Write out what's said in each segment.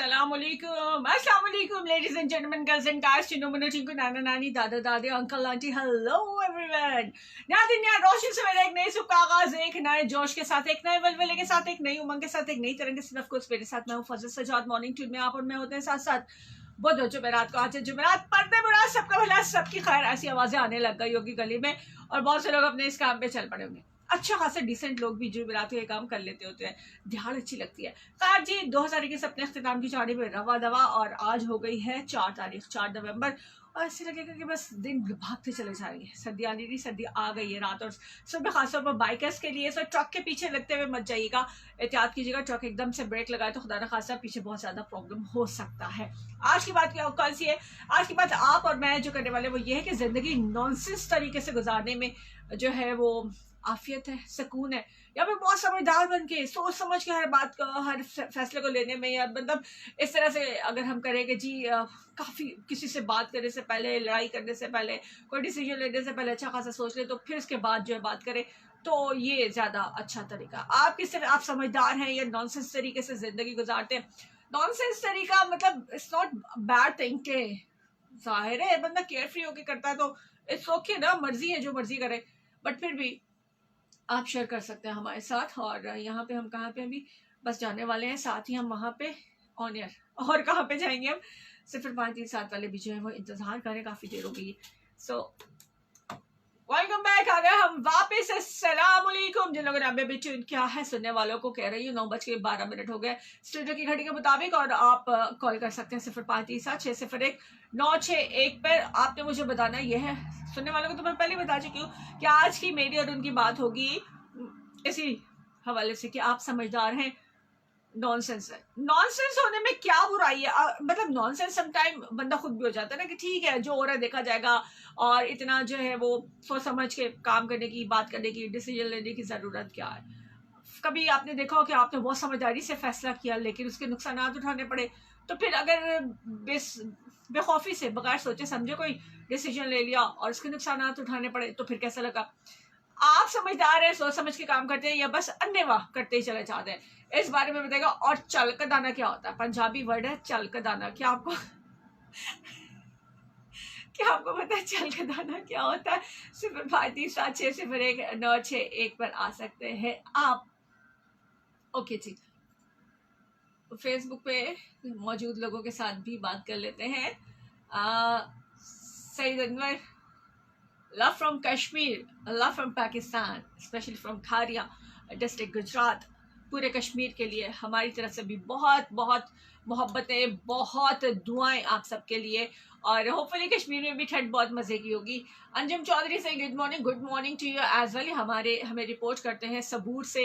Assalamualaikum, ladies and gentlemen, girls and guys, Chinnu Chinku, नाना नानी, दादा दादी, अंकल आंटी, हेलो एवरीवन। नया दिन, नया रोशन, सवेरा, एक नए सुबह का आगाज, एक नए जोश के साथ, एक नए वलवले के साथ, एक नई उमंग के साथ, एक नई तरंग के साथ। ऑफकोर्स मेरे साथ मैं हूँ फजल सजाद। मॉर्निंग ट्यून में आप और मैं होते हैं साथ साथ। बुध जुमेरात को आज जुमेरात पढ़ते बुरा सबका भला सबकी खैर, ऐसी आवाजें आने लग गई होगी गली में और बहुत से लोग अपने इस काम पे चल पड़े होंगे। अच्छा खासा डिसेंट लोग भी जुमेरात को ये काम कर लेते होते हैं, ध्यान अच्छी लगती है। कार जी 2021 अपने अख्तिताम की चाड़ी में रवा दवा और आज हो गई है 4 नवंबर और ऐसे लगेगा कि बस दिन भागते चले जा रही है। सर्दी आनी नहीं, सर्दी आ गई है रात और सुबह। खासतौर पर बाइकर्स के लिए तो ट्रक के पीछे लगते हुए मत जाइएगा, एहतियात कीजिएगा। ट्रक एकदम से ब्रेक लगाए तो खुदा न खासा पीछे बहुत ज्यादा प्रॉब्लम हो सकता है। आज की बात क्या कौन सी है? आज की बात आप और मैं जो करने वाले वो ये है कि जिंदगी नॉनसेंस तरीके से गुजारने में जो है वो आफियत है, सुकून है, या फिर बहुत समझदार बन के सोच समझ के हर बात को, हर फैसले को लेने में, या मतलब इस तरह से अगर हम करेंगे जी काफ़ी किसी से बात करने से पहले, लड़ाई करने से पहले, कोई डिसीजन लेने से पहले अच्छा खासा सोच ले तो फिर उसके बाद जो है बात करें, तो ये ज़्यादा अच्छा तरीका। आप किस तरह, आप समझदार हैं या नॉनसेंस तरीके से ज़िंदगी गुजारते हैं? नॉनसेंस तरीका मतलब इट्स नॉट बैड थिंग के जाहिर है बंदा केयर फ्री होके करता है तो इट्स ओके ना, मर्जी है जो मर्जी करे, बट फिर भी आप शेयर कर सकते हैं हमारे साथ। और यहाँ पे हम कहाँ पे अभी बस जाने वाले हैं, साथ ही हम वहाँ पे ऑन एयर, और कहाँ पे जाएंगे हम 0537 वाले भी जो है वो इंतजार करें, काफ़ी देर हो गई। सो वेलकम बैक, आ गए हम वापस। अस्सलाम वालेकुम जिन लोगों ने अभी ट्यून किया है, सुनने वालों को कह रही हूँ 9:12 हो गए स्टूडियो की घड़ी के मुताबिक। और आप कॉल कर सकते हैं 0537-601-961 पर। आपने मुझे बताना यह है, सुनने वालों को तो मैं पहले बता चुकी हूँ कि आज की मेरी और उनकी बात होगी इसी हवाले से कि आप समझदार हैं, नॉनसेंस है। नॉनसेंस होने में क्या बुराई है? मतलब नॉनसेंस समटाइम बंदा खुद भी हो जाता है ना कि ठीक है जो हो रहा है देखा जाएगा, और इतना जो है वो सोच समझ के काम करने की, बात करने की, डिसीजन लेने की ज़रूरत क्या है। कभी आपने देखा हो कि आपने बहुत समझदारी से फैसला किया लेकिन उसके नुकसान उठाने पड़े, तो फिर अगर बेखौफी से बगैर सोचे समझे कोई डिसीजन ले लिया और उसके नुकसान उठाने पड़े तो फिर कैसा लगा? आप समझदार है, सोच समझ के काम करते हैं या बस अन्नेवाह करते ही चले जाते हैं, इस बारे में बताएगा। और चलकदाना क्या होता है? पंजाबी वर्ड है चलकदाना। क्या आपको क्या आपको पता है चलकदाना क्या होता है? 0537-601-961 पर आ सकते हैं आप। ओके जी, फेसबुक पे मौजूद लोगों के साथ भी बात कर लेते हैं। Saeed Anwar, love from Kashmir, love from Pakistan, especially from Kharia district Gujarat. पूरे कश्मीर के लिए हमारी तरफ से भी बहुत बहुत मोहब्बतें, बहुत दुआएं आप सबके लिए। और होपफुली कश्मीर में भी ठंड बहुत मज़े की होगी। अंजुम चौधरी से good morning to you as well. हमें रिपोर्ट करते हैं सबूर से,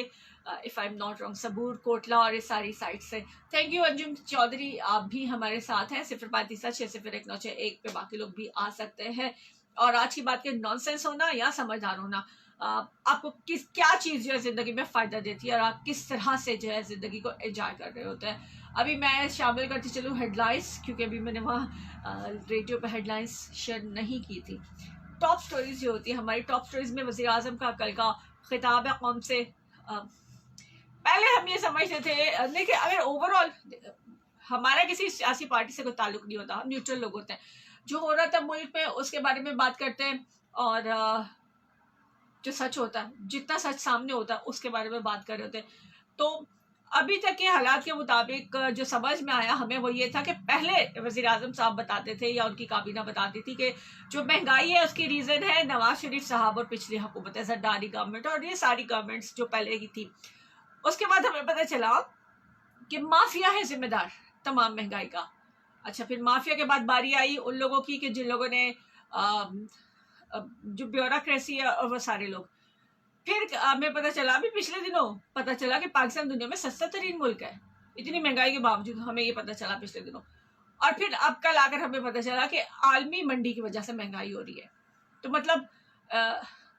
if I am not wrong, Sabur, Kotla और इस सारी साइड से। थैंक यू अंजुम चौधरी, आप भी हमारे साथ हैं। 0537-601-961 पे बाकी लोग भी आ सकते हैं। और आज की बात के नॉनसेंस होना या समझदार होना, आपको क्या चीज़ जो है ज़िंदगी में फ़ायदा देती है और आप किस तरह से जो है ज़िंदगी को एंजॉय कर रहे होते हैं। अभी मैं शामिल करती चलूँ हेडलाइंस, क्योंकि अभी मैंने वहाँ रेडियो पर हेडलाइंस शेयर नहीं की थी। टॉप स्टोरीज जो होती है हमारी, टॉप स्टोरीज में वज़ीर आज़म का कल का खिताब है कौम से। पहले हम ये समझते थे, देखिए अगर ओवरऑल हमारा किसी सियासी पार्टी से कोई ताल्लुक नहीं होता, हम न्यूट्रल लोग होते हैं, जो हो रहा था मुल्क में उसके बारे में बात करते हैं, और जो सच होता है, जितना सच सामने होता है उसके बारे में बात कर रहे होते हैं। तो अभी तक के हालात के मुताबिक जो समझ में आया हमें वो ये था कि पहले वज़ीर आज़म साहब बताते थे या उनकी काबीना बताती थी कि जो महंगाई है उसकी रीज़न है नवाज शरीफ साहब और पिछली हुकूमत जरदारी गवर्नमेंट और ये सारी गवर्नमेंट्स जो पहले की थी। उसके बाद हमें पता चला कि माफिया है जिम्मेदार तमाम महंगाई का। अच्छा, फिर माफिया के बाद बारी आई उन लोगों की कि जिन लोगों ने जो ब्यूरोक्रेसी है और वो सारे लोग। फिर हमें पता चला, अभी पिछले दिनों पता चला कि पाकिस्तान दुनिया में सस्ता तरीन मुल्क है, इतनी महंगाई के बावजूद। हमें ये पता चला पिछले दिनों। और फिर अब कल आकर हमें पता चला कि आलमी मंडी की वजह से महंगाई हो रही है। तो मतलब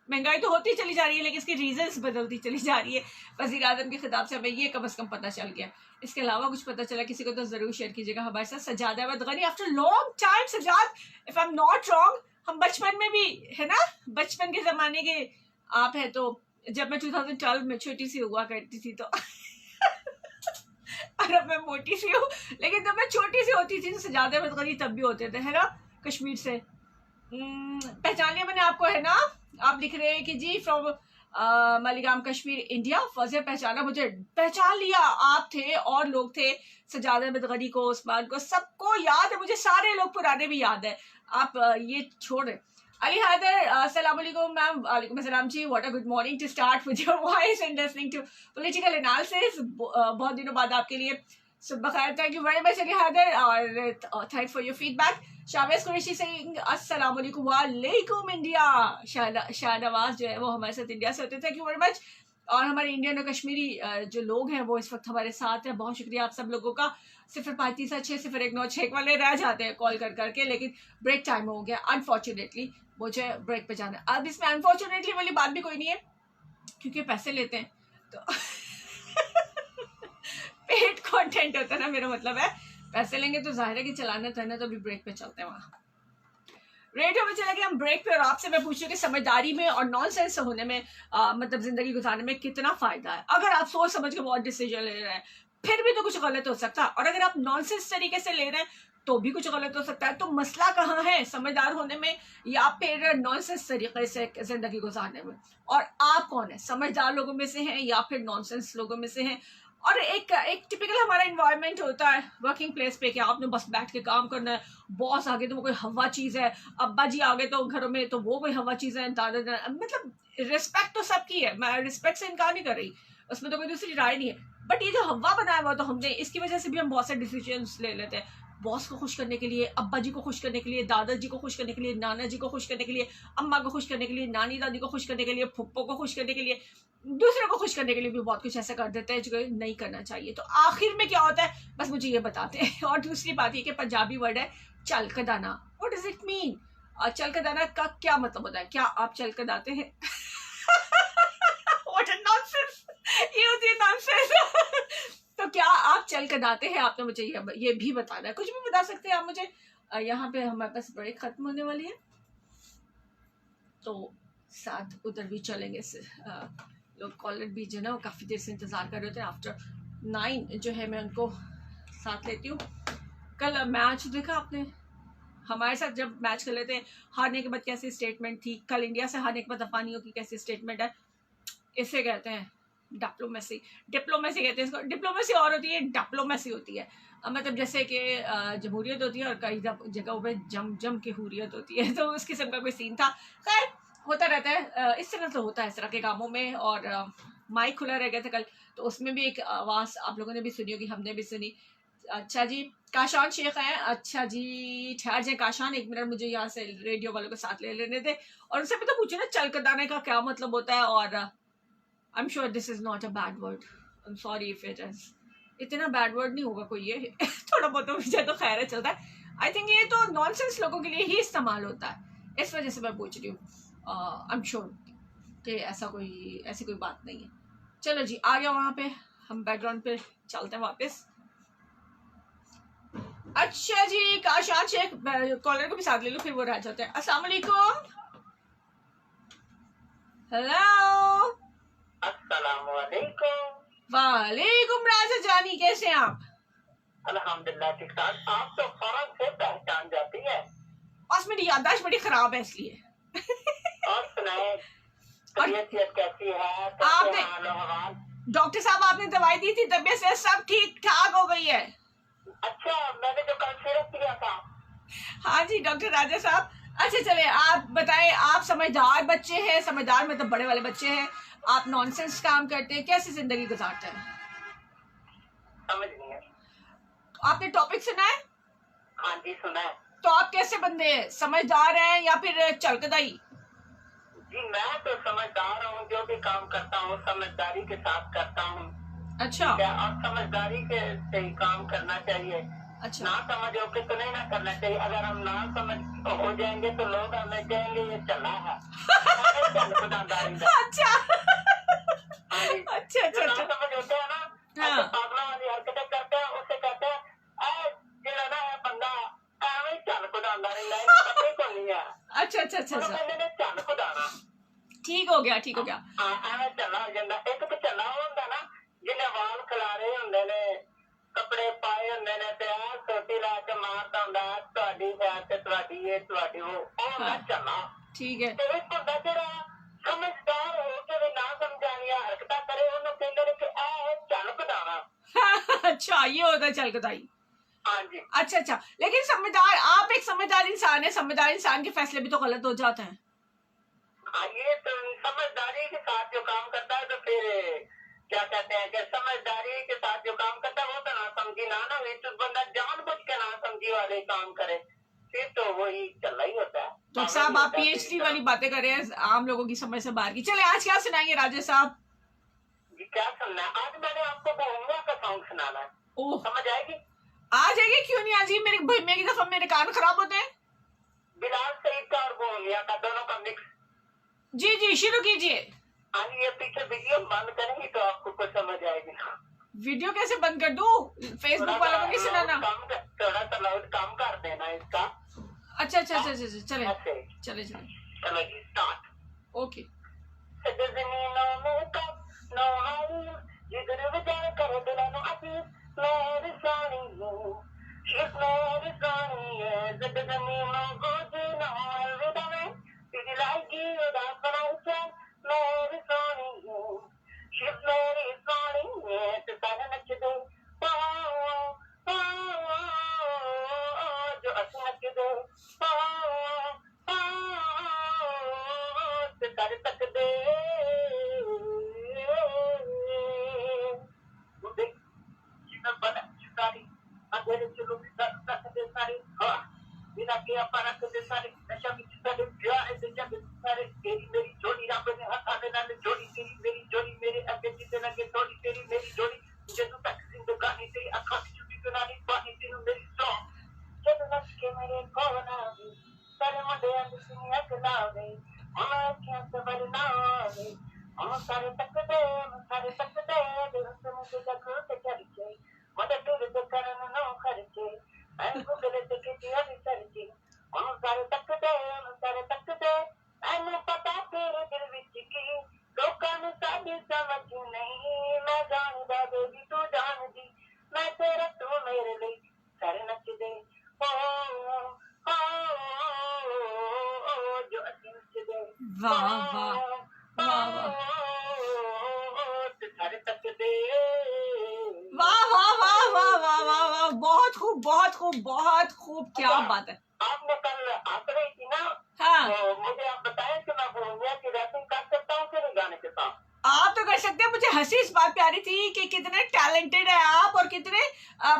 महंगाई तो होती चली जा रही है लेकिन इसकी रीजंस बदलती चली जा रही है। वज़ीर आज़म के खिताब से हमें ये कम अज़ कम पता चल गया। इसके अलावा कुछ पता चला किसी को तो ज़रूर शेयर कीजिएगा हमारे साथ। Sajjad Ahmad Ghani, after long time Sajjad, if I am not wrong, हम बचपन में भी है ना, बचपन के ज़माने के आप हैं। तो जब मैं 2012 में छोटी सी हुआ करती थी तो और अब मैं मोटी सी हूँ, लेकिन जब होती थी तो सजादे बदगनी तब भी होते थे, है ना, कश्मीर से। पहचान लिया मैंने आपको, है ना। आप लिख रहे हैं कि जी फ्रॉम मालीगाम कश्मीर इंडिया। फौजे पहचाना, मुझे पहचान लिया, आप थे और लोग थे, सजादा बदगनी को, उस्मान को, सबको याद है मुझे, सारे लोग पुराने भी याद है। आप ये छोड़। अली हैदर, अस्सलाम वालेकुम मैम। वालेकुम अस्सलाम जी। What a good morning to start with your voice and listening to political analysis. बहुत दिनों बाद आपके लिए सुबह खैर। Thank you very much Ali Haider और thanks for your feedback. Shahbaz Qureshi Singh, अस्सलाम वालेकुम। वालेकुम इंडिया। शाहनवाज जो है वो हमारे साथ इंडिया से होते हैं, थैंक यू वेरी मच। और हमारे इंडियन और कश्मीरी जो लोग हैं वो इस वक्त हमारे साथ हैं, बहुत शुक्रिया आप सब लोगों का। 0536 वाले रह जाते हैं कॉल कर करके, लेकिन ब्रेक टाइम हो गया अनफॉर्चुनेटली, मुझे ब्रेक पे जाना है। अब इसमें अनफॉर्चुनेटली वाली बात भी कोई नहीं है, क्योंकि पैसे लेते हैं तो पेड कंटेंट होता है ना, मेरा मतलब है पैसे लेंगे तो जाहिर है कि चलाना तो है ना, तो अभी ब्रेक पे चलते हैं। वहाँ रेडियो में चले गए हम ब्रेक पे, और आपसे मैं पूछ रही हूँ कि समझदारी में और नॉनसेंस होने में मतलब जिंदगी गुजारने में कितना फायदा है। अगर आप सोच समझ के बहुत डिसीजन ले रहे हैं फिर भी तो कुछ गलत हो सकता है, और अगर आप नॉनसेंस तरीके से ले रहे हैं तो भी कुछ गलत हो सकता है। तो मसला कहाँ है, समझदार होने में या फिर नॉनसेंस तरीके से जिंदगी गुजारने में? और आप कौन है, समझदार लोगों में से हैं या फिर नॉनसेंस लोगों में से हैं? और एक टिपिकल हमारा इन्वायरमेंट होता है वर्किंग प्लेस पे कि आपने बस बैठ के काम करना है, बॉस आगे तो वो कोई हवा चीज़ है, अब्बा जी आगे तो घरों में तो वो कोई हवा चीज़ है, दादा मतलब रिस्पेक्ट तो सबकी है, मैं रिस्पेक्ट से इनकार नहीं कर रही, उसमें तो कोई दूसरी राय नहीं है। बट ये जो हवा बनाया हुआ तो हमने, इसकी वजह से भी हम बहुत से डिसीजंस ले लेते हैं, बॉस को खुश करने के लिए, अब्बा जी को खुश करने के लिए, दादाजी को खुश करने के लिए, नाना जी को खुश करने के लिए, अम्मा को खुश करने के लिए, नानी दादी को खुश करने के लिए, फुप्पो को खुश करने के लिए, दूसरे को खुश करने के लिए भी बहुत कुछ ऐसा कर देते हैं जो नहीं करना चाहिए। तो आखिर में क्या होता है, बस मुझे ये बताते हैं। और दूसरी बात ये कि पंजाबी वर्ड है चलकदाना, व्हाट डज इट मीन? चलकदाना का क्या मतलब होता है? क्या आप चलकदाते हैं? व्हाट अ नॉनसेंस, ये होती है नॉनसेंस। तो क्या आप चलकदाते हैं? आपने मुझे ये भी बताना है, कुछ भी बता सकते हैं आप मुझे। यहाँ पे हमारे पास ब्रेक खत्म होने वाली है, तो साथ उधर भी चलेंगे। लोग कॉलर भी जो ना काफ़ी देर से इंतज़ार कर रहे थे, आफ्टर 9 जो है मैं उनको साथ लेती हूँ। कल मैच देखा आपने? हमारे साथ जब मैच खेले थे, हारने के बाद कैसी स्टेटमेंट थी, कल इंडिया से हारने के बाद अफगानियों की कैसी स्टेटमेंट है। इसे कहते हैं डिप्लोमेसी, डिप्लोमेसी कहते हैं इसको। डिप्लोमेसी और होती है, डिप्लोमेसी होती है मतलब जैसे कि जमहूरियत होती है और कई जगहों पे जम के हुरियत होती है, तो उस किस्म का कोई सीन था। खैर होता रहता है, इस तरह से होता है इस तरह के कामों में। और माइक खुला रह गया था कल, तो उसमें भी एक आवाज़ आप लोगों ने भी सुनी होगी, हमने भी सुनी। अच्छा जी, काशान शेख हैं। अच्छा जी, ठहर जाए काशान, 1 मिनट, मुझे यहाँ से रेडियो वालों के साथ ले लेने थे और उनसे भी तो पूछे ना चलकदाने का क्या मतलब होता है। और I am sure this is not a bad word, I am sorry if it is. इतना बैड वर्ड नहीं होगा कोई ये थोड़ा बहुत मुझे तो खैर चलता है। आई थिंक ये तो नॉनसेंस लोगों के लिए ही इस्तेमाल होता है, इस वजह से मैं पूछ रही हूँ। आई एम श्योर कि ऐसी कोई बात नहीं है। चलो जी, आ गया वहाँ पे, हम बैकग्राउंड पे चलते हैं वापस। अच्छा जी, काशान शेख, कॉलर को भी साथ ले लो फिर वो रह जाते हैं। अस्सलाम वालेकुम। हेलो। अस्सलाम वालेकुम। वालेकुम राजा जानी, कैसे हैं आप? अल्हम्दुलिल्लाह ठीक ठाक। आप तो फौरन से पहचान जाती है। बस मेरी याददाश्त बड़ी खराब है इसलिए। और सुनाए, तबीयत कैसी है? आपने हाल? डॉक्टर साहब आपने दवाई दी थी, तबीयत से सब ठीक ठाक हो गई है? अच्छा, मैंने जो कल सिरप दिया था। हाँ जी डॉक्टर राजा साहब। अच्छा चले, आप बताएं, आप समझदार बच्चे हैं, समझदार मतलब बड़े वाले बच्चे हैं, आप नॉनसेंस काम करते हैं, कैसी जिंदगी गुजारते हैं? समझ नहीं है। आपने टॉपिक सुना है? हाँ जी सुना है। तो आप कैसे बंदे हैं, समझदार हैं या फिर चलकदाई? जी मैं तो समझदार हूँ, जो भी काम करता हूँ समझदारी के साथ करता हूँ। अच्छा। और समझदारी से ही काम करना चाहिए। अच्छा। ना समझ होके तो नहीं ना करना चाहिए। अगर हम ना समझ हो जाएंगे तो लोग हमें कहेंगे ये चला है। अच्छा अच्छा अच्छा ना समझ होते हैं ना, हाँ। पागलों वाली हरकतें करते हैं, उसे कहते हैं ना बंदा एवं चल खुदांदा रहता है, पता को नहीं है। अच्छा अच्छा अच्छा अच्छा, चल खुदाना ठीक हो गया, ठीक हो गया। एवं चला हो जाता। एक तो चला होता ना जिन्हें वाल खिलारे होंगे ने, कपड़े पाए होंगे ने, सोटी ला के ਮਾਰਦਾ ਹੁੰਦਾ ਤੁਹਾਡੀ ਹੈ ਤੇ ਤੁਹਾਡੀ ਇਹ ਤੁਹਾਡੀ ਉਹ ਨਾ ਚੱਲਣਾ ठीक है। ਤੇ ਇੱਕ ਹੁੰਦਾ ਜਿਹੜਾ ਸਮਝਦਾਰ ਹੋ ਕੇ ਵੀ ਨਾ ਸਮਝਾਣੀਆਂ ਹਰਕਤਾਂ ਕਰੇ ਉਹਨੂੰ ਕਹਿੰਦੇ ਨੇ ਕਿ ਇਹ ਚੱਲ ਕਢਾਣਾ। अच्छा ये होता है चलकताई। हाँ जी। अच्छा, लेकिन समझदार, आप एक समझदार इंसान है, समझदार इंसान के फैसले भी तो गलत हो जाते हैं। हाँ, ये तो समझदारी के साथ जो काम करता है तो फिर क्या कहते हैं कि समझदारी के साथ जो काम करता है वो तो ना समझी ना तो बंदा जानबूझ के ना समझी वाले काम करे फिर तो वही चल ही होता है। तो साहब आप PhD वाली बातें कर रहे हैं आम लोगों की समझ से बाहर की। चले आज क्या सुनाएंगे राजेश साहब? जी क्या सुनना है? आज मैंने आपको बोहमिया का सॉन्ग सुनाना है। ओह, समझ आएगी? आ जाएगी, क्यों नहीं आ जाएगी? मेरे भैया की दफा मेरे कान खराब होते हैं। बिलाल सईद का और बोहमिया का दोनों का मिक्स। जी शुरू कीजिए। आज ये पीछे वीडियो बंद करेंगी तो आपको कुछ समझ आएगी। वीडियो कैसे बंद कर दूं? फेसबुक वालों को नहीं सुनाना। थोड़ा सा लाउड कम कर देना इसका। अच्छा चले ऐसे। चले चलो जी स्टार्ट। ओके। जमीनों में कब नहाई जिगर विचार करो दिलानो अभी मेरी सानी हूँ शिफ मेरी सानी है जमीनों को जीना अलविदा में तेरी लाइकी उदास बनाई चल मेरी सानी हूँ शिफ मेरी सानी है तो सारे नच दे जो असि नच दे सारे तक दे सारी अंधेरे चलो तक दे सारी हाँ बिना के अपरक दे सारी नशा में सारे प्यार से जग सारे तेरी मेरी जोड़ी रब ने हथा दे नाल जोड़ी तेरी मेरी जोड़ी मेरे अगे जिते लगे थोड़ी तेरी मेरी जोड़ी जदों तक जिंदगानी तेरी अखां विच भी सुनानी पानी तेनू मेरी सौ जद नस के मेरे कोल आवे सारे मुंडे अंद दुनिया चलावे आँखें से बरनावे हम सारे तक दे दिल से मुझे जग से चढ़ मदद तुझे करन नो खर्चे मैं गूगल ते किसी और सर्चे हम सारे तक दे मैनू पता तेरे दिल विच की लोकां नू साडी समझ नहीं मैं जानदा बेबी तू जानदी मैं तेरा तू मेरे लिए सारे नच दे ओ जो असीं नच दे वाह सारे तक दे वाह, बहुत खूब, क्या बात है। आपने कल हंस रही थी ना। हाँ, तो मुझे आप बताएं कि मैं बोलूँगा कि रैपिंग कर सकता हूँ कि नहीं गाने के साथ? आप तो कर सकते हैं। मुझे हंसी इस बात पे आ रही थी कि कितने टैलेंटेड है आप और कितने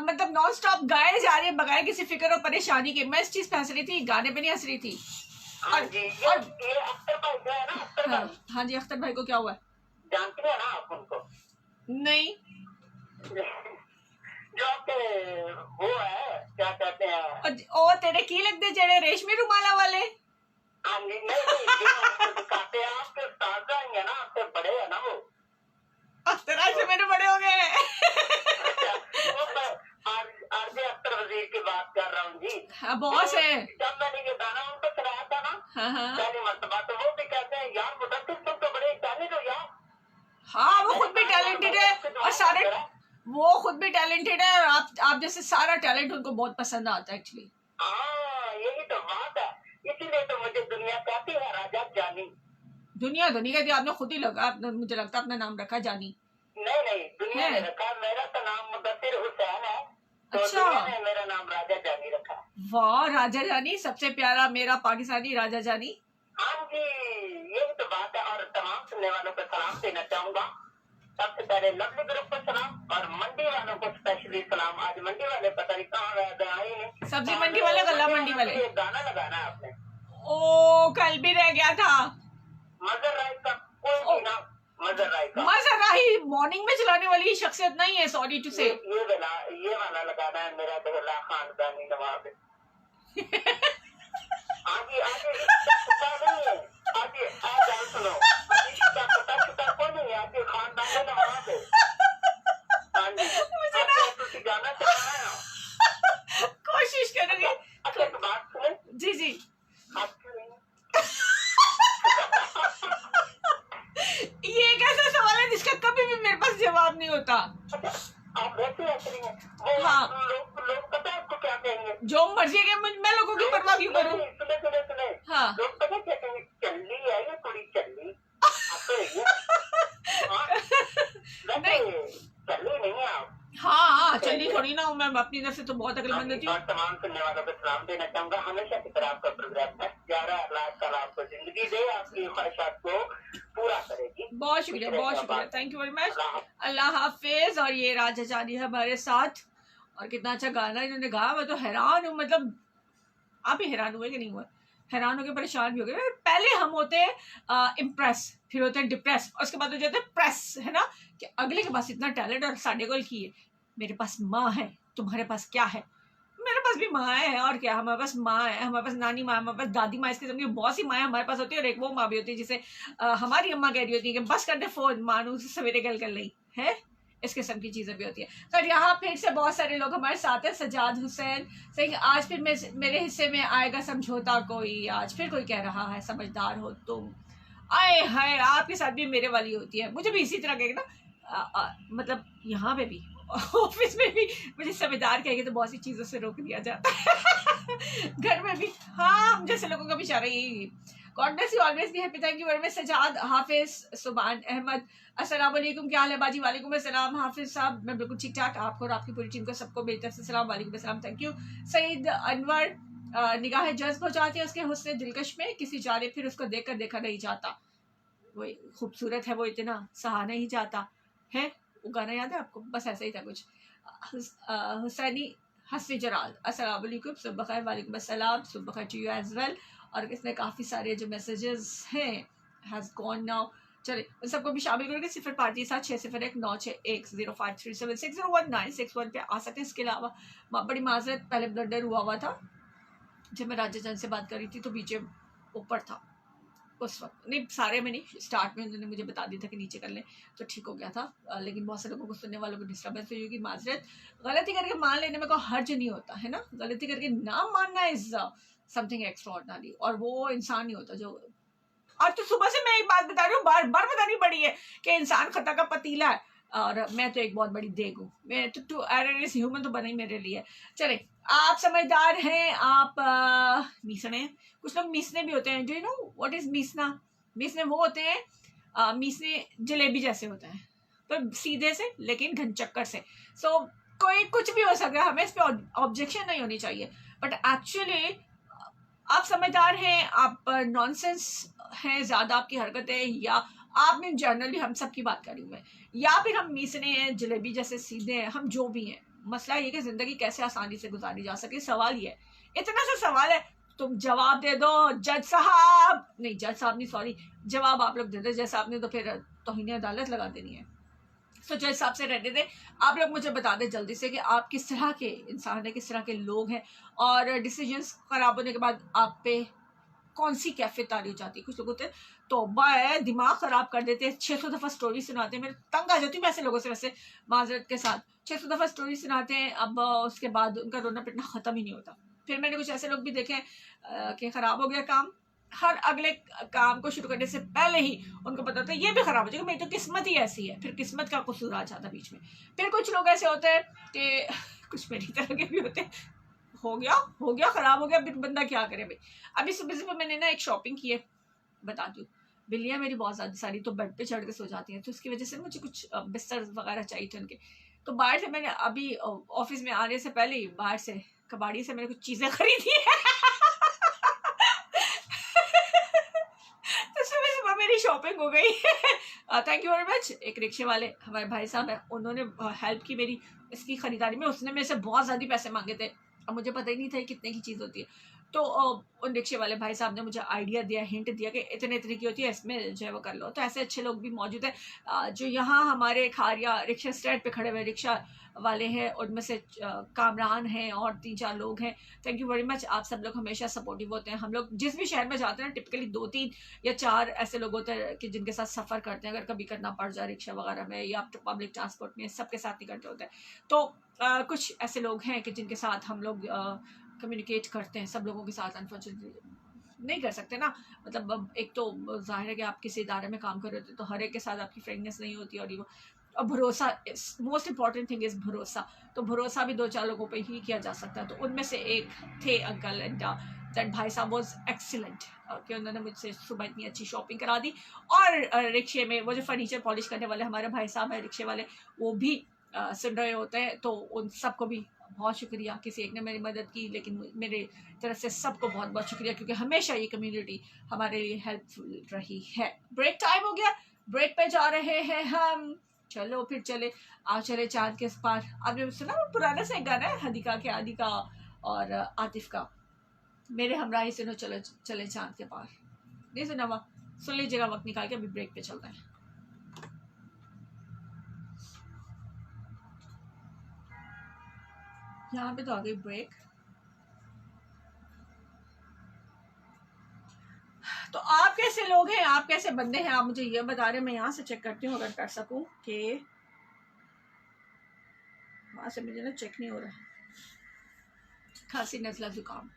मतलब नॉन स्टॉप गाए जा रहे हैं बगैर किसी फिक्र और परेशानी के। मैं इस चीज पे हंस रही थी, गाने पे नहीं हंस रही थी। हाँ जी, ये अख्तर भाई जो है ना, अख्तर भाई। हाँ जी, अख्तर भाई को क्या हुआ है? जानती है ना आप उनको? नहीं। जो आपके वो है क्या कहते हैं ओ तेरे की लगते जेड़े रेशमी रुमाला वाले? हाँ जी, नहीं दिखाते हैं आपके उस्ताद आएंगे ना, आपसे बड़े है ना वो। अख्तर से मेरे बड़े हो गए। आरजे अख्तर वजीर की बात कर रहा हूँ जी। हाँ, बॉस है। जब मैंने ये गाना उनको सुनाया था ना पहली मर्तबा, तो वो भी कहते हैं यार मुदत्तिर तुम तो बड़े टैलेंटेड हो यार। हाँ, वो खुद भी टैलेंटेड है और सारे वो खुद भी टैलेंटेड है और आप जैसे सारा टैलेंट उनको बहुत पसंद आता है एक्चुअली। हाँ, यही तो बात है, इसीलिए तो मुझे दुनिया कहती है राजा जानी। दुनिया तो नहीं कहती, आपने खुद ही लगा, मुझे लगता है अपना नाम रखा जानी। नहीं, दुनिया ने रखा, मेरा तो नाम मुदत्तिर हुसैन है। तो अच्छा, दुनिया ने मेरा नाम राजा जानी रखा। वाह, राजा जानी, सबसे प्यारा मेरा पाकिस्तानी राजा जानी। हाँ जी, यही तो बात है। और तमाम सुनने वालों को सलाम देना चाहूंगा। सबसे पहले लवली ग्रुप को सलाम और मंडी वालों को स्पेशली सलाम। आज मंडी वाले पता नहीं कहाँ आए हैं, सब्जी मंडी वाले, गला मंडी वाले। ये गाना लगाना है आपने। ओ, कल भी रह गया था मजर राय का कोई भी नाम, मजर राय का। मजर राय मॉर्निंग में चलाने वाली शख्सियत नहीं है, सॉरी टू से। ये वाला लगाना है मेरा दोहला खानदानी नवाब। आगे नहीं है, आगे जान सुनो, इसका पता कौन नहीं है, आगे खानदानी नवाब है। मुझे ना तुझे गाना चलाना है, कोशिश करूंगी। अच्छा एक बात सुने जी ये एक ऐसा सवाल है जिसका कभी भी मेरे पास जवाब नहीं होता। आप वैसे हंस रही हैं। वो हाँ। लोग पता है आपको क्या कहेंगे? जो मर्जी है, मैं लोगों की परवाह क्यों करूं? सुने सुने सुने, हाँ लोग पता क्या कहेंगे? चल्ली है ये, थोड़ी चल्ली आप तो रही है। हाँ, नहीं, वैसे चल्ली नहीं है आप। हाँ हाँ चलिए, थोड़ी ना हूँ मैं, अपनी तरफ से तो बहुत अक्लमंद होती हूँ। और तमाम सुनने वालों को सलाम देना चाहूंगा। हमेशा की तरह आपका प्रोग्राम है 11 लाख साल आपको जिंदगी दे, आपकी ख्वाहिशात को पूरा करेगी। बहुत शुक्रिया, बहुत शुक्रिया, थैंक यू वेरी मच। अल्लाह हाफिज। और ये राजा जानी है हमारे साथ, और कितना अच्छा गाना इन्होंने गाया, मैं तो हैरान हूँ। मतलब आप ही हैरान हुए कि नहीं हुए? हैरान होकर परेशान भी हो गए। पहले हम होते हैं इम्प्रेस, फिर होते हैं डिप्रेस, और उसके बाद हो जाते हैं प्रेस, है ना, कि अगले के पास इतना टैलेंट और साढ़े गोल की है। मेरे पास माँ है, तुम्हारे पास क्या है? मेरे पास भी माँ है, और क्या, हमारे पास माँ है, हमारे पास नानी माँ, हमारे पास दादी माँ, इसके जमीन बहुत सी माँ हमारे पास होती है। और एक वो माँ भी होती है जिसे हमारी अम्मा कह रही होती है कि बस कर दे फोन, मानू सवेरे गल कर ली है। इस किस्म की चीजें भी होती है। तो यहाँ फिर से बहुत सारे लोग हमारे साथ हैं। सजाद हुसैन सही, आज फिर मेरे हिस्से में आएगा समझौता कोई, आज फिर कोई कह रहा है समझदार हो तुम। आए हाय, आपके साथ भी मेरे वाली होती है, मुझे भी इसी तरह कहेगा ना, मतलब यहाँ पे भी ऑफिस में भी मुझे समझदार कहेंगे तो बहुत सी चीजों से रोक दिया जाता है घर में भी। हाँ, हम जैसे लोगों का भी इशारा यही। God bless you, always be happy, thank you very much. Sajjad, Hafiz, Subhan Ahmad, अस्सलाम वालेकुम, क्या हाल है बाजी? वालेकुम अस्सलाम हाफिज साहब, मैं बिल्कुल ठीक ठाक। आपको और आपकी पूरी टीम को सबको मेरी तरफ से सलाम, वालेकुम अस्सलाम, थैंक यू। सईद अनवर, निगाहें जज्ब हो जाती है उसके हुस्न दिलकश में, किसी जाने फिर उसको देखकर देखा नहीं जाता, वो खूबसूरत है वो इतना सहा नहीं जाता है। वो गाना याद है आपको? बस ऐसा ही था कुछ। हुसैनी हसनी जराल, अस्सलाम वालेकुम, सुबह खैर, वालेकुम अस्सलाम, सुबह खैर टू यू एज वेल। और इसमें काफ़ी सारे जो मैसेजेस हैं हैज़ गॉन नाउ। चलिए उन सबको भी शामिल करके 0537-601-9 पे आ सकते हैं। इसके अलावा बड़ी माजरत, पहले ब्लडर हुआ था जब मैं राजा चंद से बात कर रही थी, तो बीचे ऊपर था उस वक्त, नहीं सारे में नहीं, स्टार्ट में उन्होंने मुझे बता दिया था कि नीचे कर लें तो ठीक हो गया था। लेकिन बहुत से लोगों को, सुनने वालों को डिस्टर्बेंस हुई होगी, माजरत। गलती करके मान लेने में कोई हर्ज नहीं होता है ना, गलती करके ना मानना इज समथिंग एक्स्ट्राऑर्डिनरी, और वो इंसान नहीं होता जो। आज तो सुबह से मैं एक बात बता रही हूँ, बार बार बतानी पड़ी है कि इंसान खता का पतीला है, और मैं तो एक बहुत बड़ी देग हूँ। मैं तो टू एरर इज ह्यूमन तो बना ही मेरे लिए। चले, आप समझदार हैं, आप मीसने, कुछ लोग मीसने भी होते हैं। Do you know what is मीसना? मीसने वो होते हैं, मीसने जलेबी जैसे होते हैं, तो सीधे से लेकिन घनचक्कर से। सो कोई कुछ भी हो सकता है, हमें इस पर ऑब्जेक्शन नहीं होनी चाहिए, बट एक्चुअली आप समझदार हैं, आप नॉनसेंस हैं ज़्यादा आपकी हरकतें, या आप में जनरली हम सब की बात कर रही हूँ मैं, या फिर हम मीसने हैं, जलेबी जैसे सीधे हैं, हम जो भी हैं। मसला ये कि ज़िंदगी कैसे आसानी से गुजारी जा सके, सवाल ये है। इतना सा सवाल है, तुम जवाब दे दो जज साहब, नहीं जज साहब नहीं, सॉरी, जवाब आप लोग दे दो। जज साहब ने तो फिर तौहीन अदालत लगा देनी है। तो जज साहब से रहने दें, आप लोग मुझे बता दें जल्दी से कि आप किस तरह के इंसान हैं, किस तरह के लोग हैं, और डिसीजंस खराब होने के बाद आप पे कौन सी कैफियत तारी हो जाती है। कुछ लोग होते हैं तौबा है, दिमाग खराब कर देते हैं, 600 दफ़ा स्टोरी सुनाते हैं, मैं तंग आ जाती हूँ ऐसे लोगों से। वैसे माजरत के साथ 600 दफ़ा स्टोरी सुनाते हैं, अब उसके बाद उनका रोना पिटना ख़त्म ही नहीं होता। फिर मैंने कुछ ऐसे लोग भी देखे कि ख़राब हो गया काम, हर अगले काम को शुरू करने से पहले ही उनको पता होता है ये भी खराब हो जाएगा, मेरी तो किस्मत ही ऐसी है, फिर किस्मत का कसूर आ जाता बीच में। फिर कुछ लोग ऐसे होते हैं कि कुछ मेरी तरह के भी होते हैं, हो गया खराब हो गया, फिर बंदा क्या करे भाई। अभी सुबह सुबह मैंने ना एक शॉपिंग की है, बताती हूँ। बिल्लियाँ मेरी बहुत ज़्यादा सारी तो बेड पे चढ़ के सो जाती हैं, तो उसकी वजह से मुझे कुछ बिस्तर वगैरह चाहिए थे उनके। तो बाहर से मैंने अभी ऑफिस में आने से पहले ही बाहर से कबाड़ी से मैंने कुछ चीज़ें खरीदी है तो सुबह सुबह मेरी शॉपिंग हो गई थैंक यू वेरी मच। एक रिक्शे वाले हमारे भाई साहब हैं, उन्होंने हेल्प की मेरी इसकी खरीदारी में। उसने मेरे से बहुत ज़्यादा पैसे मांगे थे, अब मुझे पता ही नहीं था कितने की चीज़ होती है। तो उन रिक्शे वाले भाई साहब ने मुझे आइडिया दिया, हिंट दिया कि इतने इतने की होती है, इसमें जो है वो कर लो। तो ऐसे अच्छे लोग भी मौजूद हैं जो यहाँ हमारे खारिया रिक्शा स्टैंड पे खड़े हुए रिक्शा वाले हैं, उनमें से कामरान हैं और 3-4 लोग हैं। थैंक यू वेरी मच, आप सब लोग हमेशा सपोर्टिव होते हैं। हम लोग जिस भी शहर में जाते हैं टिपिकली 2-3 या 4 ऐसे लोग होते हैं कि जिनके साथ सफ़र करते हैं, अगर कभी करना पड़ जाए रिक्शा वगैरह में या पब्लिक ट्रांसपोर्ट में, सबके साथ नहीं करते होते हैं। तो कुछ ऐसे लोग हैं कि जिनके साथ हम लोग कम्युनिकेट करते हैं। सब लोगों के साथ अनफॉर्चुनेटली नहीं कर सकते ना, मतलब एक तो जाहिर है कि आप किसी इदारे में काम कर रहे होते तो हर एक के साथ आपकी फ्रेंडनेस नहीं होती, और और भरोसा मोस्ट इम्पॉर्टेंट थिंग इज़ भरोसा। तो भरोसा भी 2-4 लोगों पे ही किया जा सकता है। तो उनमें से एक थे अंकल, एंड दैट भाई साहब वाज एक्सीलेंट कि उन्होंने मुझसे सुबह इतनी अच्छी शॉपिंग करा दी। और रिक्शे में वो जो फर्नीचर पॉलिश करने वाले हमारे भाई साहब हैं रिक्शे वाले, वो भी सुन रहे होते हैं। तो उन सबको भी बहुत शुक्रिया, किसी एक ने मेरी मदद की लेकिन मेरे तरफ से सबको बहुत बहुत शुक्रिया, क्योंकि हमेशा ये कम्युनिटी हमारे लिए हेल्पफुल रही है। ब्रेक टाइम हो गया, ब्रेक पे जा रहे हैं हम। चलो फिर चले, आओ चले चांद के पार। आपने सुना वो पुराना सा गाना है हदीका के, आदिका और आतिफ का, मेरे हमराही सुनो चलो चले चांद के पार। नहीं सुना हुआ? सुन लीजिएगा वक्त निकाल के, अभी ब्रेक पे चलते हैं। यहाँ पे तो आ गई ब्रेक। तो आप कैसे लोग हैं, आप कैसे बंदे हैं, आप मुझे ये बता रहे हैं। मैं यहाँ से चेक करती हूँ अगर कर सकूँ कि वहाँ से मुझे ना चेक नहीं हो रहा। खांसी नज़ला जुकाम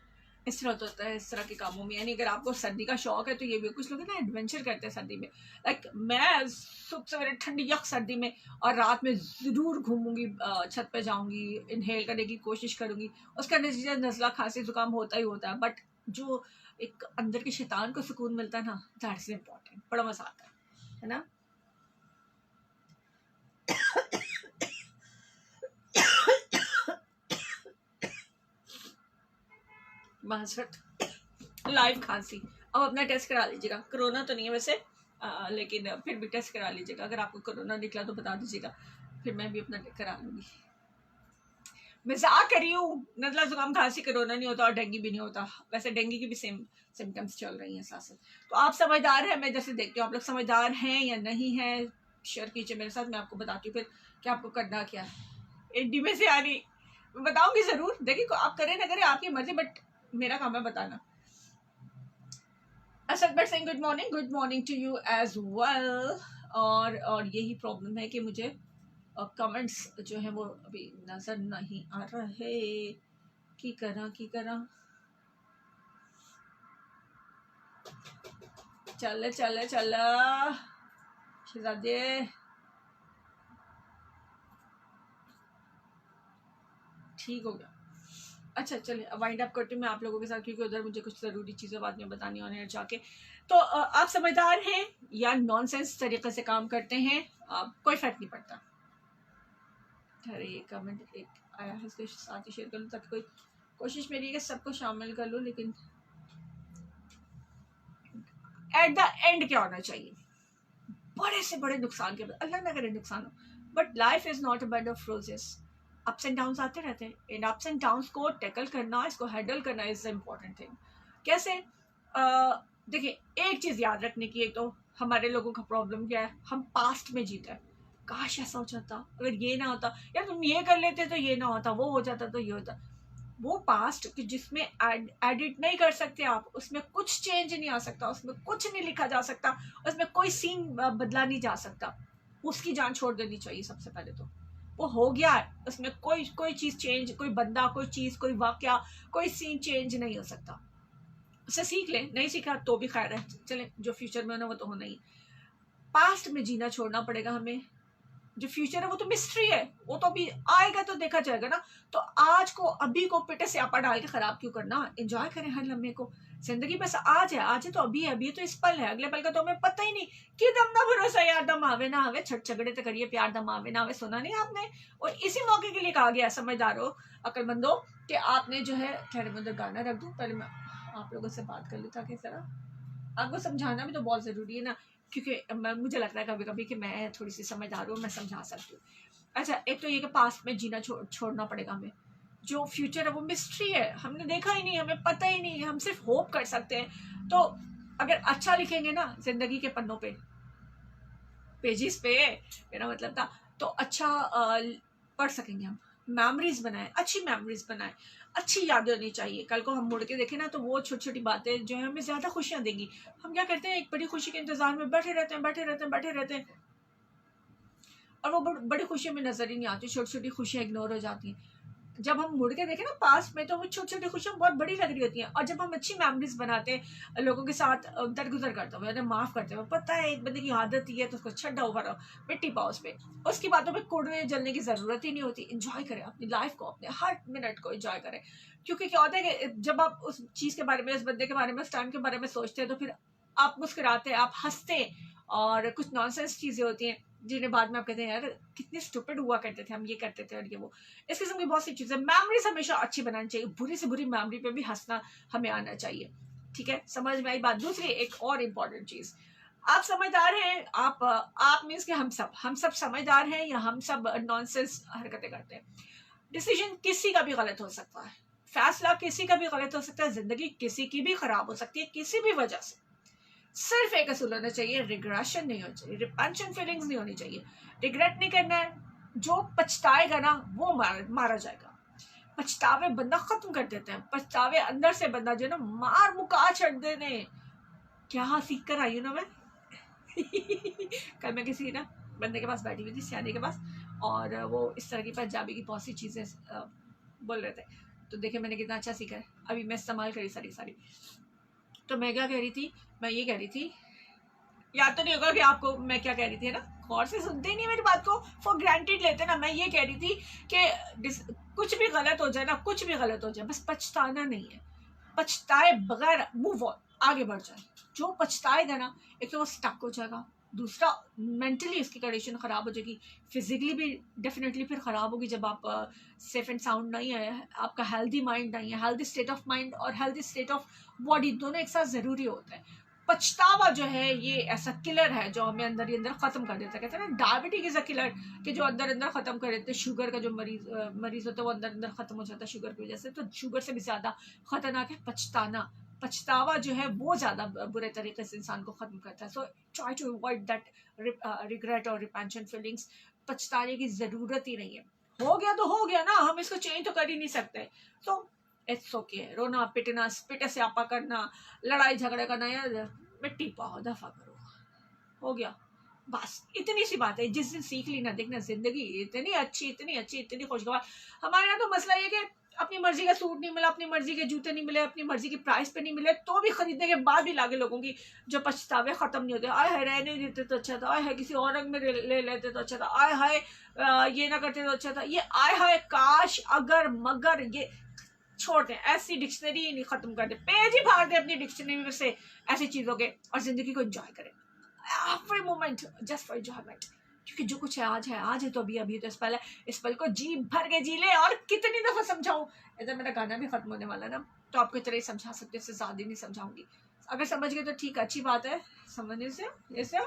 इस तरह तो होता है इस तरह के कामों में। यानी अगर आपको सर्दी का शौक है तो ये भी, कुछ लोग ना एडवेंचर करते हैं सर्दी में। लाइक मैं सुबह सवेरे ठंडी यक सर्दी में और रात में ज़रूर घूमूंगी, छत पे जाऊंगी, इनहेल करने की कोशिश करूंगी, उसका नतीजा नज़ला खांसी जुकाम होता ही होता है। बट जो एक अंदर के शैतान को सुकून मिलता है ना, दैट्स इम्पॉर्टेंट, बड़ा मजा आता है ना। लाइव खांसी। अब अपना टेस्ट करा लीजिएगा, कोरोना तो नहीं है वैसे, लेकिन फिर भी टेस्ट करा लीजिएगा। अगर आपको कोरोना निकला तो बता दीजिएगा, फिर मैं भी अपना करा लूँगी। मजाक करी हूँ, नज़ला जुकाम खांसी कोरोना नहीं होता और डेंगू भी नहीं होता। वैसे डेंगू की भी सेम सिम्टम्स चल रही हैं साथ साथ। तो आप समझदार हैं, मैं जैसे देखती हूँ आप लोग समझदार हैं या नहीं हैं, शेयर कीजिए मेरे साथ, मैं आपको बताती हूँ फिर कि आपको करना क्या है। एडी में से आ रही मैं बताऊँगी ज़रूर, देखिए आप करें ना करें आपकी मर्जी, बट मेरा काम है बताना। Asad Butt Singh good morning to you as well. और यही प्रॉब्लम है कि मुझे कमेंट्स जो है वो अभी नज़र नहीं आ रहे, की करा चल शहजादे। ठीक हो गया। अच्छा चलिए अब वाइंड अप करती हूँ मैं आप लोगों के साथ, क्योंकि उधर मुझे कुछ ज़रूरी चीज़ें बाद में बतानी होने जाके। तो आप समझदार हैं या नॉनसेंस तरीके से काम करते हैं, कोई फर्क नहीं पड़ता। अरे ये कमेंट एक आया है, इसके साथ ही शेयर कर लूँ ताकि कोई, कोशिश मेरी है कि सबको शामिल कर लूँ, लेकिन एट द एंड क्या होना चाहिए, बड़े से बड़े नुकसान के बाद, अल्लाह ना करे नुकसान हो, but life is not a bed of roses. Ups and downs आते रहते हैं, इन अप्स एंड डाउन्स को टैकल करना, इसको हैंडल करना इज द इम्पोर्टेंट थिंग। कैसे? देखिए एक चीज़ याद रखने की, एक तो हमारे लोगों का प्रॉब्लम क्या है, हम पास्ट में जीते हैं। काश ऐसा हो जाता, अगर ये ना होता, यार तुम ये कर लेते तो ये ना होता, वो हो जाता तो ये होता। वो पास्ट जिसमें एडिट नहीं कर सकते आप, उसमें कुछ चेंज नहीं आ सकता, उसमें कुछ नहीं लिखा जा सकता, उसमें कोई सीन बदला नहीं जा सकता, उसकी जान छोड़ देनी चाहिए सबसे पहले। तो वो हो गया है, उसमें कोई चीज़ चेंज, कोई बंदा, कोई चीज़, कोई वाक्या, कोई सीन चेंज नहीं हो सकता। उससे सीख ले, नहीं सीखा तो भी खैर है, चले जो फ्यूचर में होना वो तो होना ही। पास्ट में जीना छोड़ना पड़ेगा हमें, जो फ्यूचर है वो तो मिस्ट्री है, वो तो अभी आएगा तो देखा जाएगा ना। तो आज को, अभी को पिटे से आपा डाल के खराब क्यों करना, एंजॉय करें हर लम्हे को। जिंदगी बस आज है तो अभी है, अभी तो इस पल है, अगले पल का तो हमें पता ही नहीं कि दम ना भरोसा यार, दम आवे ना आवे, छट झगड़े तो करिए, प्यार दम आवे ना आवे, सुना नहीं आपने? और इसी मौके के लिए कहा गया समझदारो अक्लमंदो कि आपने जो है, ठहरे मुझे गाना रख दूं, पहले मैं आप लोगों से बात कर लूँ ताकि जरा आपको समझाना भी तो बहुत ज़रूरी है ना, क्योंकि मुझे लगता है कभी कभी कि मैं थोड़ी सी समझदार हूँ, मैं समझा सकती हूँ। अच्छा एक तो ये कि पास्ट में जीना छोड़ना पड़ेगा हमें, जो फ्यूचर है वो मिस्ट्री है, हमने देखा ही नहीं, हमें पता ही नहीं, हम सिर्फ होप कर सकते हैं। तो अगर अच्छा लिखेंगे ना जिंदगी के पन्नों पे, पेजेस पे, मेरा मतलब था, तो अच्छा पढ़ सकेंगे हम, मेमोरीज बनाए, अच्छी मेमोरीज बनाए, अच्छी यादें होनी चाहिए। कल को हम मुड़ के देखें ना तो वो छोटी छोटी बातें जो है हमें ज़्यादा खुशियाँ देंगी। हम क्या करते हैं, एक बड़ी खुशी के इंतजार में बैठे रहते हैं और वो बड़ी खुशियों में नजर ही नहीं आती, छोटी छोटी खुशियाँ इग्नोर हो जाती हैं। जब हम मुड़ के देखें ना पास्ट में, तो वो छोटी छोटी खुशियाँ बहुत बड़ी लग रही होती हैं। और जब हम अच्छी मेमोरीज बनाते हैं लोगों के साथ दरगुजर करते हुए, उन्हें माफ़ करते हुए, पता है एक बंदे की आदत ही है तो उसको छड्डा ओवर मिट्टी पाओ उस पर, उसकी बातों पे कुड़वे जलने की ज़रूरत ही नहीं होती। इंजॉय करें अपनी लाइफ को, अपने हर मिनट को इंजॉय करें। क्योंकि क्या होता है कि जब आप उस चीज़ के बारे में, उस बंदे के बारे में, उस टाइम के बारे में सोचते हैं, तो फिर आप मुस्कुराते, आप हंसते, और कुछ नॉनसेंस चीज़ें होती हैं जिन्हें बाद में आप कहते हैं यार कितने स्टूपिड हुआ करते थे हम, ये करते थे और ये वो। इस किस्म की बहुत सी चीज़ें, मेमोरीज हमेशा अच्छी बनानी चाहिए, बुरी से बुरी मेमोरी पे भी हंसना हमें आना चाहिए। ठीक है, समझ में आई बात। दूसरी एक और इम्पॉर्टेंट चीज़, आप समझदार हैं, आप मीन्स कि हम सब समझदार हैं, या हम सब नॉनसेंस हरकतें करते हैं। डिसीजन किसी का भी गलत हो सकता है, फैसला किसी का भी गलत हो सकता है, जिंदगी किसी की भी खराब हो सकती है किसी भी वजह से। सिर्फ एक असूल होना चाहिए, रिग्रेशन नहीं होनी चाहिए, रिपेंशन फीलिंग्स नहीं होनी चाहिए। रिग्रेट नहीं करना है, जो पछताएगा ना वो मारा जाएगा। पछतावे बंदा खत्म कर देते हैं, पछतावे अंदर से बंदा जो है ना मार मुका छड़ देने। क्या सीख कर आई हूँ ना मैं। कल मैं किसी ना बंदे के पास बैठी हुई थी, सियाने के पास, और वो इस तरह की पंजाबी की बहुत सी चीज़ें बोल रहे थे। तो देखे मैंने कितना अच्छा सीखा है, अभी मैं इस्तेमाल करी सारी। तो मैं क्या कह रही थी, मैं ये कह रही थी, याद तो नहीं होगा कि आपको मैं क्या कह रही थी, है ना, गौर से सुनते ही नहीं मेरी बात को, फॉर ग्रांटेड लेते ना। मैं ये कह रही थी कि कुछ भी गलत हो जाए ना, कुछ भी गलत हो जाए, बस पछताना नहीं है। पछताए बगैर मूव ऑन, आगे बढ़ जाए। जो पछताएगा ना, एक तो वो स्टक हो जाएगा, दूसरा मेंटली इसकी कंडीशन ख़राब हो जाएगी, फिजिकली भी डेफिनेटली फिर ख़राब होगी। जब आप सेफ एंड साउंड नहीं है, आपका हेल्दी माइंड नहीं है, हेल्दी स्टेट ऑफ माइंड और हेल्दी स्टेट ऑफ बॉडी दोनों एक साथ ज़रूरी होते हैं। पछतावा जो है ये ऐसा किलर है जो हमें अंदर ही अंदर खत्म कर देता है। कहते हैं ना डायबिटिक इज अ किलर, कि जो अंदर अंदर खत्म कर देते हैं। शुगर का जो मरीज होता है वो अंदर अंदर खत्म हो जाता है शुगर की वजह से। तो शुगर से भी ज्यादा खतरनाक है पछताना। पछतावा जो है वो ज्यादा बुरे तरीके से इंसान को खत्म करता है। So try to avoid that regret और रिपेंशन फीलिंग्स। पछताने की जरूरत ही नहीं है, हो गया तो हो गया ना, हम इसको चेंज तो कर ही नहीं सकते। तो इट्स ओके, रोना पिटना स्पिट से आपा करना, लड़ाई झगड़े करना, यार मिट्टी पाओ, दफा करो, हो गया, बस इतनी सी बात है। जिस दिन सीख ली ना, देखना जिंदगी इतनी अच्छी इतनी खुशगवार। हमारे यहाँ तो मसला ये कि अपनी मर्जी का सूट नहीं मिला, अपनी मर्जी के जूते नहीं मिले, अपनी मर्जी की प्राइस पे नहीं मिले, तो भी खरीदने के बाद भी लागे लोगों की जो पछतावे खत्म नहीं होते। आय हाय रहने देते तो अच्छा था, आय हाय किसी और रंग में ले लेते तो अच्छा था, आय हाय ये ना करते तो अच्छा था, ये आय हाय काश अगर मगर, ये छोड़ दें। ऐसी डिक्शनरी नहीं खत्म कर दे, पेज ही फाड़ दे अपनी डिक्शनरी में से ऐसी चीजों के, और जिंदगी को एंजॉय करें every moment just for enjoyment. क्योंकि जो कुछ है आज है तो अभी तो इस पल को जी भर के जी ले। और कितनी दफा समझाऊं, इधर मेरा गाना भी खत्म होने वाला ना, तो आपको इतना ही समझा सकते, इससे ज्यादा नहीं समझाऊंगी। अगर समझ गए तो ठीक, अच्छी बात है, समझने से जैसे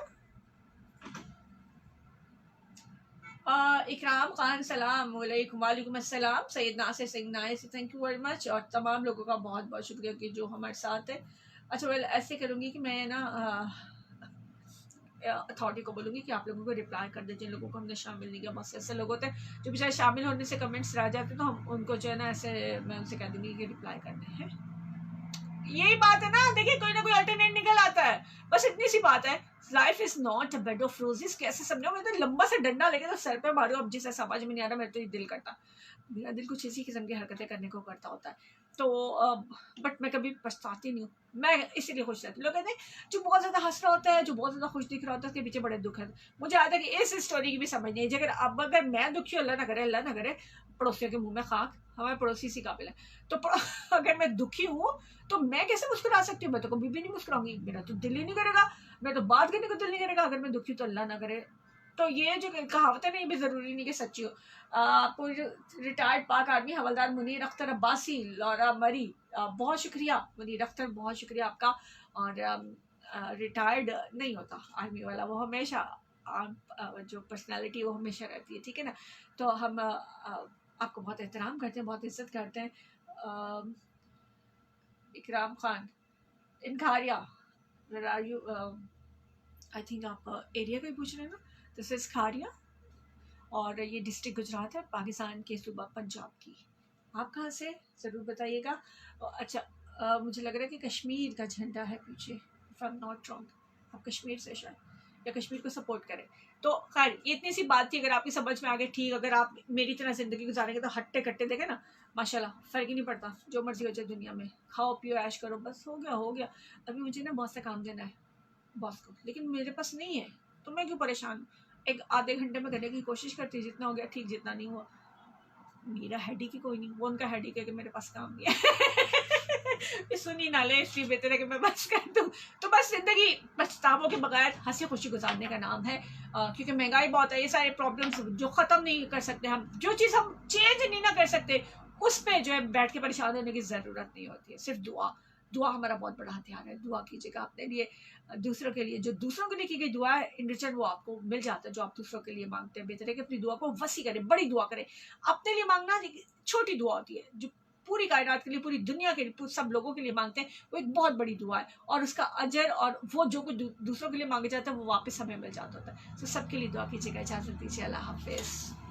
इकराम खान सलाम वालेकुम अस्सलाम, Syed Nasir Singh nice, thank you very much. और तमाम लोगों का बहुत बहुत शुक्रिया कि जो हमारे साथ है। अच्छा वेल ऐसे करूँगी कि मैं ना अथॉरिटी को बोलूँगी कि आप लोगों को रिप्लाई कर दे, जिन लोगों को हमने शामिल नहीं किया। बहुत ऐसे लोग होते हैं जो बेचारे शामिल होने से कमेंट्स रह जाते हैं, तो हम उनको जो है ना ऐसे मैं उनसे कह दूँगी कि रिप्लाई करने हैं। यही बात है ना, देखिए कोई ना कोई अल्टरनेट निकल आता है, बस इतनी सी बात है। Life is not a bed of roses. कैसे समझो, मैं तो लंबा सा डंडा लेके तो सर पे मारो, अब जिसे समझ में नहीं आ रहा, मेरा तो ये दिल करता, मेरा दिल कुछ इसी किस्म की हरकतें करने को करता होता है। तो बट मैं कभी पछताती नहीं हूँ, मैं इसीलिए खुश रहती हूँ। लोग कहते हैं जो बहुत ज्यादा हंस रहा होता है, जो बहुत ज्यादा खुश दिख रहा होता है, उसके पीछे बड़े दुख है। मुझे आता है कि इस स्टोरी की भी समझ नहीं है। अगर मैं दुखी हूँ, अल्लाह ना करे, पड़ोसियों के मुंह में खाक, हमारे पड़ोसी इसी काबिल है। तो अगर मैं दुखी हूँ तो मैं कैसे मुस्कुरा सकती हूँ? मैं तो कभी भी नहीं मुस्कुराऊंगी, मेरा तो दिल ही नहीं करेगा, मैं तो बात करने को दिल नहीं करेगा अगर मैं दुखी हूँ, तो अल्लाह ना करे। तो ये जो कहावतें नहीं, भी जरूरी नहीं कि सच्ची हो। कोई रिटायर्ड पाक आर्मी हवलदार मुनीर अख्तर अब्बासी लौरा मरी, बहुत शुक्रिया मुनीर अख्तर, बहुत शुक्रिया आपका। और रिटायर्ड नहीं होता आर्मी वाला, वो हमेशा जो पर्सनालिटी वो हमेशा रहती है, ठीक है ना। तो हम आपको बहुत एहतराम करते हैं, बहुत इज्जत करते हैं। इकराम खान इनखारिया, where are you? I think आप एरिया का ही पूछ रहे हैं ना। दिस इज खारिया, और ये डिस्ट्रिक्ट गुजरात है, पाकिस्तान के सूबा पंजाब की। आप कहाँ से, ज़रूर बताइएगा। अच्छा मुझे लग रहा है कि कश्मीर का झंडा है पीछे, if I am not wrong, आप कश्मीर से शायद। या कश्मीर को सपोर्ट करें। तो खैर इतनी सी बात थी, अगर आपकी समझ में आ गई ठीक, अगर आप मेरी तरह ज़िंदगी गुजारेंगे तो हट्टे कट्टे देखे ना माशाल्लाह फ़र्क ही नहीं पड़ता, जो मर्जी हो जाए दुनिया में, खाओ पियो ऐश करो, बस हो गया। अभी मुझे ना बहुत सा काम देना है बॉस को, लेकिन मेरे पास नहीं है, तो मैं क्यों परेशान हूँ। एक आधे घंटे में करने की कोशिश करती हूँ, जितना हो गया ठीक, जितना नहीं हुआ मेरा हेडी की कोई नहीं, वो उनका हेडी है कि मेरे पास काम नहीं है। सुनी ना ले, इसलिए बेहतर है कि मैं बस कर दूँ। तो बस जिंदगी पछतावों के बगैर हंसी खुशी गुजारने का नाम है, क्योंकि महंगाई बहुत है, ये सारे प्रॉब्लम्स जो ख़त्म नहीं कर सकते हम, जो चीज़ हम चेंज नहीं ना कर सकते, उस पर जो है बैठ के परेशान होने की ज़रूरत नहीं होती है। सिर्फ दुआ हमारा बहुत बड़ा हथियार है। दुआ कीजिएगा अपने लिए, दूसरों के लिए, जो दूसरों के लिए की गई दुआ है इन रिटर्न वो आपको मिल जाता है, जो आप दूसरों के लिए मांगते हैं। बेहतर है कि अपनी दुआ को वसी करें, बड़ी दुआ करें। अपने लिए मांगना छोटी दुआ होती है, जो पूरी कायनात के लिए, पूरी दुनिया के लिए, सब लोगों के लिए मांगते हैं, वो एक बहुत बड़ी दुआ है, और उसका अजर और वो जो कुछ दूसरों के लिए मांगे जाता है वो वापस हमें मिल जाता होता है। तो सबके लिए दुआ कीजिएगा। इजाज़त दीजिए, अल्लाह हाफिज़।